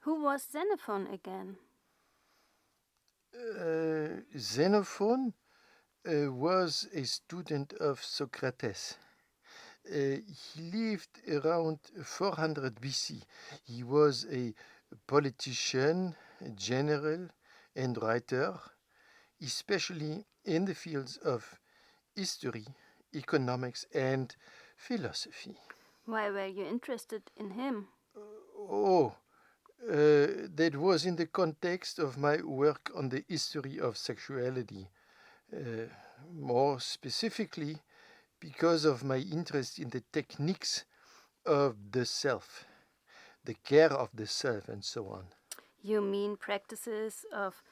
Who was Xenophon again? Xenophon was a student of Socrates. He lived around 400 BC. He was a politician, a general, and writer, especially in the fields of history, economics, and philosophy. Why were you interested in him? Oh, that was in the context of my work on the history of sexuality. Uh, More specifically, because of my interest in the techniques of the self, the care of the self, and so on. You mean practices of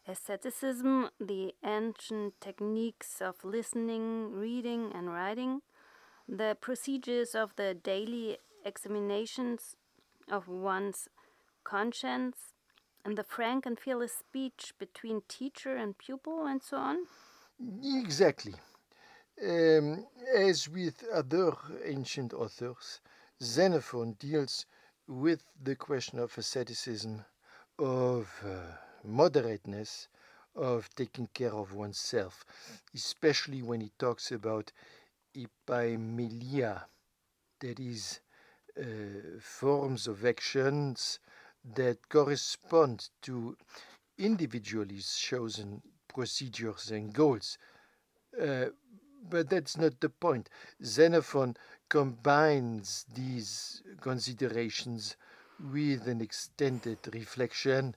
asceticism, the ancient techniques of listening, reading, and writing, the procedures of the daily examinations of one's conscience, and the frank and fearless speech between teacher and pupil, and so on? Exactly. Um, as with other ancient authors, Xenophon deals with the question of asceticism, of moderateness, of taking care of oneself, especially when he talks about epaimelia, that is, forms of actions that correspond to individually chosen procedures and goals. Uh, but that's not the point. Xenophon combines these considerations with an extended reflection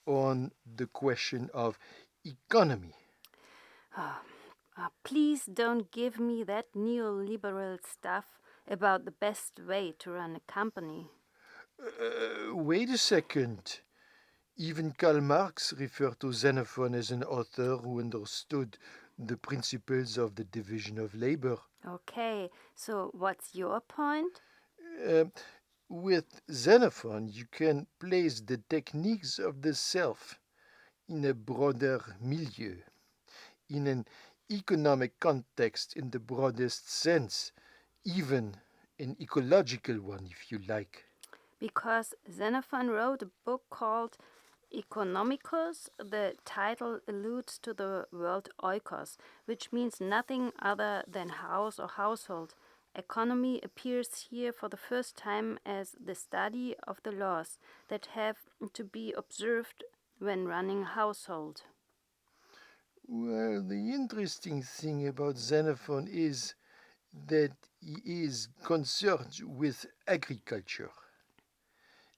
on the question of economy. Please don't give me that neoliberal stuff about the best way to run a company. Wait a second. Even Karl Marx referred to Xenophon as an author who understood the principles of the division of labor. Okay, so what's your point? Uh, with Xenophon, you can place the techniques of the self in a broader milieu, in an economic context in the broadest sense, even an ecological one, if you like. Because Xenophon wrote a book called Oeconomicus. The title alludes to the word oikos, which means nothing other than house or household. Economy appears here for the first time as the study of the laws that have to be observed when running a household. Well, the interesting thing about Xenophon is that he is concerned with agriculture.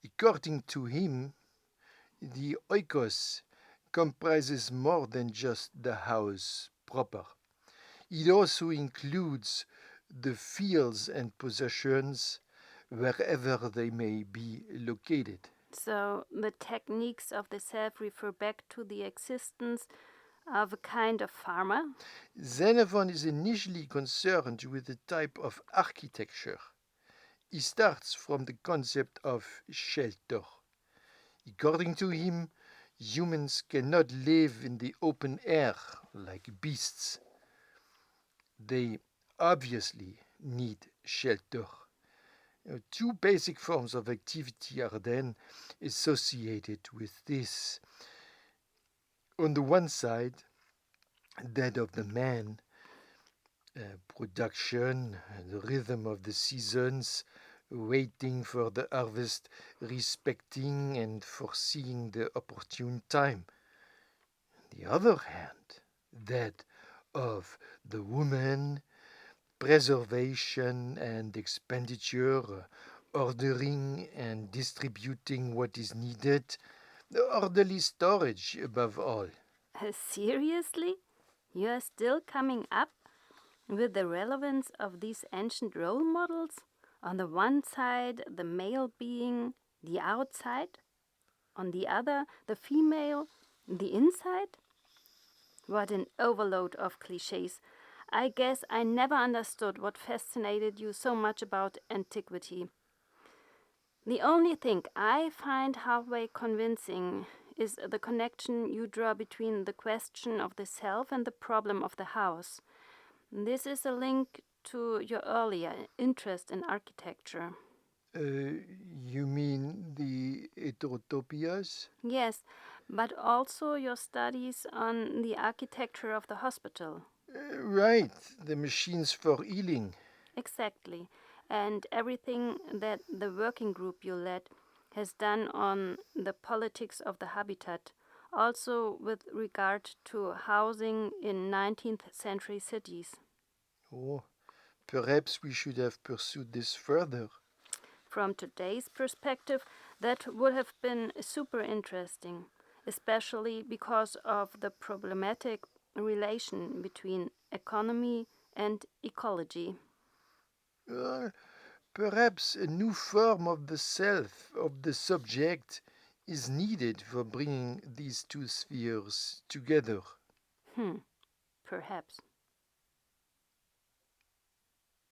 According to him, the oikos comprises more than just the house proper. It also includes the fields and possessions wherever they may be located. So the techniques of the self refer back to the existence of a kind of farmer. Xenophon is initially concerned with the type of architecture. He starts from the concept of shelter. According to him, humans cannot live in the open air like beasts. They obviously need shelter. Two basic forms of activity are then associated with this. On the one side, that of the man, production, the rhythm of the seasons, waiting for the harvest, respecting and foreseeing the opportune time. On the other hand, that of the woman, preservation and expenditure, ordering and distributing what is needed, orderly storage above all. Seriously? You are still coming up with the relevance of these ancient role models? On the one side, the male being the outside, on the other, the female, the inside? What an overload of clichés. I guess I never understood what fascinated you so much about antiquity. The only thing I find halfway convincing is the connection you draw between the question of the self and the problem of the house. This is a link to your earlier interest in architecture. You mean the heterotopias? Yes, but also your studies on the architecture of the hospital. Right, the machines for healing. Exactly. And everything that the working group you led has done on the politics of the habitat, also with regard to housing in 19th century cities. Oh, perhaps we should have pursued this further. From today's perspective, that would have been super interesting, especially because of the problematic relation between economy and ecology. Uh, Perhaps a new form of the self, of the subject, is needed for bringing these two spheres together. Hmm, perhaps.